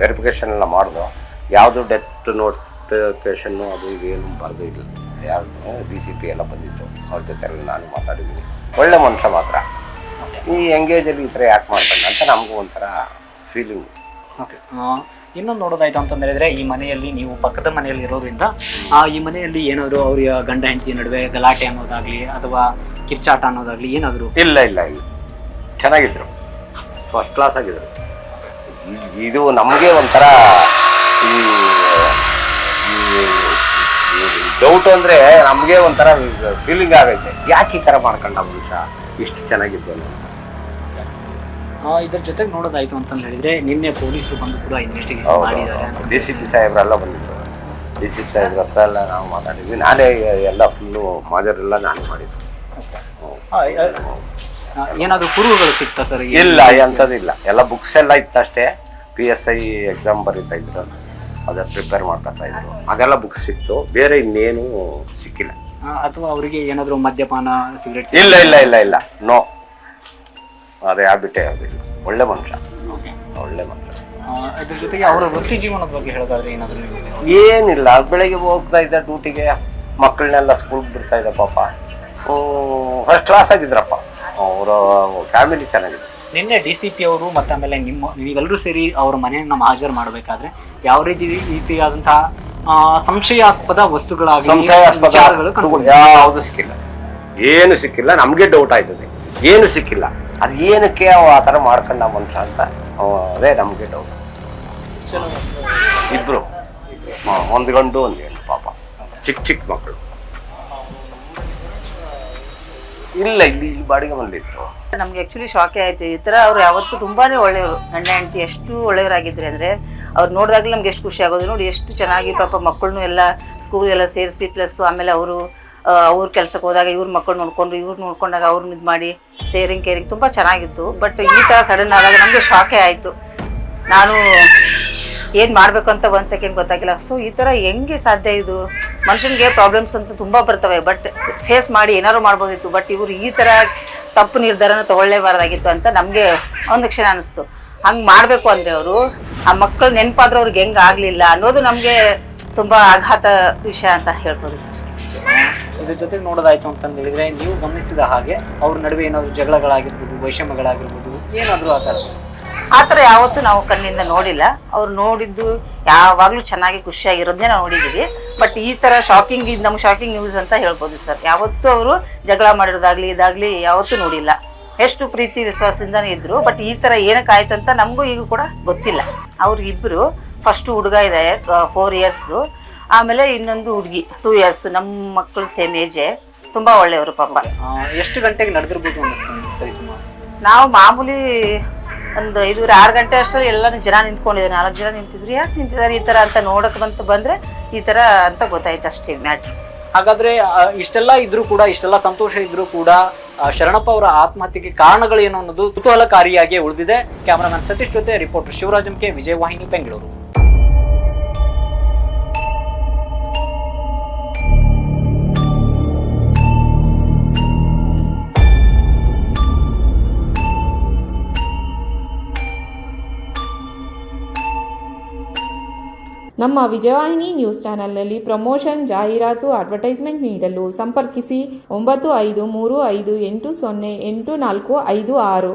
Verification ಎಲ್ಲ ಮಾಡಿದ್ರು, ಯಾವುದು ಡೆತ್ ನೋಟಿಫಿಕೇಶನ್ನು ಅದು ಏನು ಬರೆದು ಇಲ್ಲ. ಯಾರು DCP ಎಲ್ಲ ಬಂದಿತ್ತು, ಅವ್ರ ಜೊತೆ ನಾನು ಮಾತಾಡಿದ್ದೀನಿ. ಒಳ್ಳೆ ಮನುಷ್ಯ ಮಾತ್ರ. ಈ ಎಂಗೇಜಲ್ಲಿ ಈ ಥರ ಯಾಕೆ ಮಾಡ್ತಾನೆ ಅಂತ ನಮಗೂ ಒಂಥರ ಫೀಲಿಂಗ್. ಓಕೆ, ಇನ್ನೊಂದು ನೋಡೋದಾಯ್ತು ಅಂತ ಹೇಳಿದ್ರೆ, ಈ ಮನೆಯಲ್ಲಿ ನೀವು ಪಕ್ಕದ ಮನೆಯಲ್ಲಿ ಇರೋದ್ರಿಂದ ಈ ಮನೆಯಲ್ಲಿ ಏನಾದರೂ ಅವ್ರ ಗಂಡ ಹೆಂಡತಿ ನಡುವೆ ಗಲಾಟೆ ಅನ್ನೋದಾಗ್ಲಿ ಅಥವಾ ಕಿರ್ಚಾಟ ಅನ್ನೋದಾಗ್ಲಿ ಏನಾದರೂ? ಇಲ್ಲ ಇಲ್ಲ ಇಲ್ಲ, ಚೆನ್ನಾಗಿದ್ರು, ಫಸ್ಟ್ ಕ್ಲಾಸ್ ಆಗಿದ್ರು. ಇದು ನಮಗೆ ಒಂಥರ ಈ ಡೌಟ್ ಅಂದರೆ ನಮಗೆ ಒಂಥರ ಫೀಲಿಂಗ್ ಆಗೈತೆ, ಯಾಕೆ ಈ ಥರ ಮಾಡ್ಕೊಂಡ ಮನುಷ್ಯ ಇಷ್ಟು ಚೆನ್ನಾಗಿದ್ದೇನೆ. ಇದ್ರ ಜೊತೆಗೆ ನೋಡೋದಾಯ್ತು ಅಂತ ಹೇಳಿದ್ರೆ, ನಿನ್ನೆ ಪೊಲೀಸರು ಬಂದು ಕೂಡ ಇನ್ವೆಸ್ಟಿಗೇಷನ್ ಮಾಡಿದ್ದಾರೆ. DCP ಸಾಹೇಬ್ರೆಲ್ಲ ಬಂದಿದ್ರು. DCP ಸಾಹೇಬ್ರ ಹತ್ರ ಎಲ್ಲ ನಾವು ಮಾತಾಡಿದ್ವಿ. ನಾನೇ ಎಲ್ಲ ಫುಲ್ಲು ಮಾಜರೆಲ್ಲ ನಾನೇ ಮಾಡಿದ್ವಿ. ಏನಾದರೂ ಕುರುಹುಗಳು ಸಿಗ್ತಾ ಸರ್? ಇಲ್ಲ, ಅಂಥದ್ದಿಲ್ಲ. ಎಲ್ಲ ಬುಕ್ಸ್ ಎಲ್ಲ ಇತ್ತಷ್ಟೇ. PSI ಎಕ್ಸಾಮ್ ಬರೀತಾ ಇದ್ರು, ಅದನ್ನ ಪ್ರಿಪೇರ್ ಮಾಡ್ಕೊತಾ ಇದ್ರು. ಅದೆಲ್ಲ ಬುಕ್ಸ್ ಸಿಕ್ತು, ಬೇರೆ ಇನ್ನೇನು ಸಿಕ್ಕಿಲ್ಲ. ಅಥವಾ ಅವರಿಗೆ ಏನಾದರೂ ಮದ್ಯಪಾನ, ಸಿಗರೇಟ್? ಇಲ್ಲ ಇಲ್ಲ ಇಲ್ಲ ಇಲ್ಲ, ನೋ, ಅದೇ ಹ್ಯಾಬಿಟೇ ಆಗಿಲ್ಲ. ಒಳ್ಳೆ ಮನುಷ್ಯ, ಒಳ್ಳೆ ಮನುಷ್ಯ. ಅದ್ರ ಜೊತೆಗೆ ಅವರ ವೃತ್ತಿ ಜೀವನದ ಬಗ್ಗೆ ಹೇಳೋದಾದ್ರೆ ಏನಾದರೂ? ಏನಿಲ್ಲ, ಬೆಳಗ್ಗೆ ಹೋಗ್ತಾ ಇದ್ದ ಡ್ಯೂಟಿಗೆ, ಮಕ್ಕಳನ್ನೆಲ್ಲ ಸ್ಕೂಲ್ಗೆ ಬಿಡ್ತಾ ಇದ್ದ. ಪಾಪ ಫಸ್ಟ್ ಕ್ಲಾಸ್ ಆಗಿದ್ರಪ್ಪ, ಅವರ ಫ್ಯಾಮಿಲಿ ಚೆನ್ನಾಗಿದೆ. ನಿನ್ನೆ DCP ಅವರು ಮತ್ತು ಆಮೇಲೆ ನೀವೆಲ್ಲರೂ ಸೇರಿ ಅವ್ರ ಮನೆಯನ್ನು ಹಾಜರು ಮಾಡಬೇಕಾದ್ರೆ ಯಾವ ರೀತಿಯಾದಂತಹ ಸಂಶಯಾಸ್ಪದ ವಸ್ತುಗಳಾಗಲಿ ಯಾವುದು ಸಿಕ್ಕಿಲ್ಲ, ಏನು ಸಿಕ್ಕಿಲ್ಲ. ನಮಗೆ ಡೌಟ್ ಆಯ್ತದೆ, ಏನು ಸಿಕ್ಕಿಲ್ಲ. ಅದು ಏನಕ್ಕೆ ಅವ ಆ ಥರ ಮಾಡ್ಕೊಂಡ ಮನುಷ್ಯ ಅಂತ ಅದೇ ನಮಗೆ ಡೌಟ್. ಇಬ್ರು, ಒಂದು ಗಂಡು ಒಂದು ಹೆಣ್ಣು, ಪಾಪ ಚಿಕ್ಕ ಚಿಕ್ಕ ಮಕ್ಕಳು. ಇಲ್ಲ, ಇಲ್ಲಿ ಬಾಡಿಗೆ ಬಂದಿತ್ತು. ನಮ್ಗೆ ಆಕ್ಚುಲಿ ಶಾಕೆ ಆಯ್ತು. ಈ ತರ ಅವ್ರು ಯಾವತ್ತೂ ತುಂಬಾನೇ ಒಳ್ಳೆಯವರು, ಗಂಡ ಹೆಂಡತಿ ಎಷ್ಟು ಒಳ್ಳೆಯವರಾಗಿದ್ರೆ ಅಂದ್ರೆ ಅವ್ರು ನೋಡಿದಾಗಲೇ ನಮ್ಗೆ ಎಷ್ಟು ಖುಷಿ ಆಗೋದು. ನೋಡಿ ಎಷ್ಟು ಚೆನ್ನಾಗಿ ಪಾಪ ಮಕ್ಕಳನ್ನು ಎಲ್ಲ ಸ್ಕೂಲ್ ಎಲ್ಲ ಸೇರಿಸಿ, ಪ್ಲಸ್ ಆಮೇಲೆ ಅವರು ಅವ್ರ ಕೆಲ್ಸಕ್ಕೆ ಹೋದಾಗ ಇವ್ರ ಮಕ್ಕಳು ನೋಡ್ಕೊಂಡು, ಇವ್ರು ನೋಡ್ಕೊಂಡಾಗ ಅವ್ರನ್ನ ಇದು ಮಾಡಿ ಸೇರಿಂಗ್ ಕೇರಿಂಗ್ ತುಂಬ ಚೆನ್ನಾಗಿತ್ತು. ಬಟ್ ಈ ಥರ ಸಡನ್ ಆದಾಗ ನಮಗೆ ಶಾಕೆ ಆಯಿತು. ನಾನು ಏನು ಮಾಡಬೇಕು ಅಂತ ಒಂದು ಸೆಕೆಂಡ್ ಗೊತ್ತಾಗಿಲ್ಲ. ಸೊ ಈ ಥರ ಹೆಂಗೆ ಸಾಧ್ಯ? ಇದು ಮನುಷ್ಯನಿಗೆ ಪ್ರಾಬ್ಲಮ್ಸ್ ಅಂತ ತುಂಬ ಬರ್ತವೆ, ಬಟ್ ಫೇಸ್ ಮಾಡಿ ಏನಾದ್ರು ಮಾಡ್ಬೋದಿತ್ತು. ಬಟ್ ಇವರು ಈ ಥರ ತಪ್ಪು ನಿರ್ಧಾರನ ತಗೊಳ್ಳೇಬಾರ್ದಾಗಿತ್ತು ಅಂತ ನಮಗೆ ಒಂದು ಕ್ಷಣ ಅನಿಸ್ತು. ಹಂಗೆ ಮಾಡಬೇಕು ಅಂದರೆ ಅವರು ಆ ಮಕ್ಕಳು ನೆನಪಾದ್ರೆ ಅವ್ರಿಗೆ ಹೆಂಗೆ ಆಗಲಿಲ್ಲ ಅನ್ನೋದು ನಮಗೆ ತುಂಬ ಆಘಾತ ವಿಷಯ ಅಂತ ಹೇಳ್ಬೋದು ಸರ್. ಇದ್ರ ಜೊತೆಗೆ ನೋಡೋದಾಯ್ತು ಅಂತ ಹೇಳಿದ್ರೆ, ನೀವು ಗಮನಿಸಿದ ಹಾಗೆ ಅವ್ರ ನಡುವೆ ಏನಾದ್ರು ಜಗಳಗಳಾಗಿರ್ಬೋದು, ವೈಷಮ್ಯಗಳಾಗಿರ್ಬೋದು, ಏನಾದರೂ ಆ ಥರ ಯಾವತ್ತೂ ನಾವು ಕಣ್ಣಿಂದ ನೋಡಿಲ್ಲ. ಅವ್ರು ನೋಡಿದ್ದು ಯಾವಾಗಲೂ ಚೆನ್ನಾಗಿ ಖುಷಿಯಾಗಿರೋದನ್ನೇ ನಾವು ನೋಡಿದ್ದೀವಿ. ಬಟ್ ಈ ಥರ ಶಾಕಿಂಗ್, ಇದು ನಮ್ಗೆ ಶಾಕಿಂಗ್ ನ್ಯೂಸ್ ಅಂತ ಹೇಳ್ಬೋದು ಸರ್. ಯಾವತ್ತೂ ಅವರು ಜಗಳ ಮಾಡಿರೋದಾಗ್ಲಿ ಇದಾಗಲಿ ಯಾವತ್ತೂ ನೋಡಿಲ್ಲ. ಎಷ್ಟು ಪ್ರೀತಿ ವಿಶ್ವಾಸದಿಂದನೇ ಇದ್ರು. ಬಟ್ ಈ ಥರ ಏನಕ್ಕೆ ಆಯ್ತು ಅಂತ ನಮಗೂ ಈಗ ಕೂಡ ಗೊತ್ತಿಲ್ಲ. ಅವ್ರಿಗಿಬ್ಬರು, ಫಸ್ಟು ಹುಡುಗ ಇದೆ 4 ಇಯರ್ಸ್ದು, ಆಮೇಲೆ ಇನ್ನೊಂದು ಹುಡುಗಿ 2 ಇಯರ್ಸ್. ನಮ್ಮ ಮಕ್ಕಳು ಸೇಮ್ ಏಜೆ, ತುಂಬ ಒಳ್ಳೆಯವರು ಪಾಪ. ಎಷ್ಟು ಗಂಟೆಗೆ ನಡೆದಿರ್ಬೋದು? ನಾವು ಮಾಮೂಲಿ ಒಂದು 5-6 ಗಂಟೆ ಅಷ್ಟರಲ್ಲಿ ಎಲ್ಲ ಜನ ನಿಂತ್ಕೊಂಡಿದ್ದಾರೆ. 4 ಜನ ನಿಂತಿದ್ರು. ಯಾಕೆ ನಿಂತಿದ್ದಾರೆ ಈ ಥರ ಅಂತ ನೋಡಕ್ಕೆ ಬಂದರೆ ಈ ಥರ ಅಂತ ಗೊತ್ತಾಯ್ತು ಅಷ್ಟೇ ಮ್ಯಾಟ್ರ್. ಹಾಗಾದ್ರೆ ಇಷ್ಟೆಲ್ಲ ಇದ್ರೂ ಕೂಡ, ಇಷ್ಟೆಲ್ಲ ಸಂತೋಷ ಇದ್ರೂ ಕೂಡ ಶರಣಪ್ಪ ಅವರ ಆತ್ಮಹತ್ಯೆಗೆ ಕಾರಣಗಳೇನು ಅನ್ನೋದು ಕುತೂಹಲಕಾರಿಯಾಗಿ ಉಳಿದಿದೆ. ಕ್ಯಾಮರಾಮನ್ ಸತೀಶ್ ಜೊತೆ ರಿಪೋರ್ಟರ್ ಶಿವರಾಜಂ ಕೆ, ವಿಜಯವಾಹಿನಿ, ಬೆಂಗಳೂರು. ನಮ್ಮ ವಿಜಯವಾಹಿನಿ ನ್ಯೂಸ್ ಚಾನೆಲ್ನಲ್ಲಿ ಪ್ರಮೋಷನ್, ಜಾಹೀರಾತು, ಅಡ್ವರ್ಟೈಸ್ಮೆಂಟ್ ನೀಡಲು ಸಂಪರ್ಕಿಸಿ 9535808456.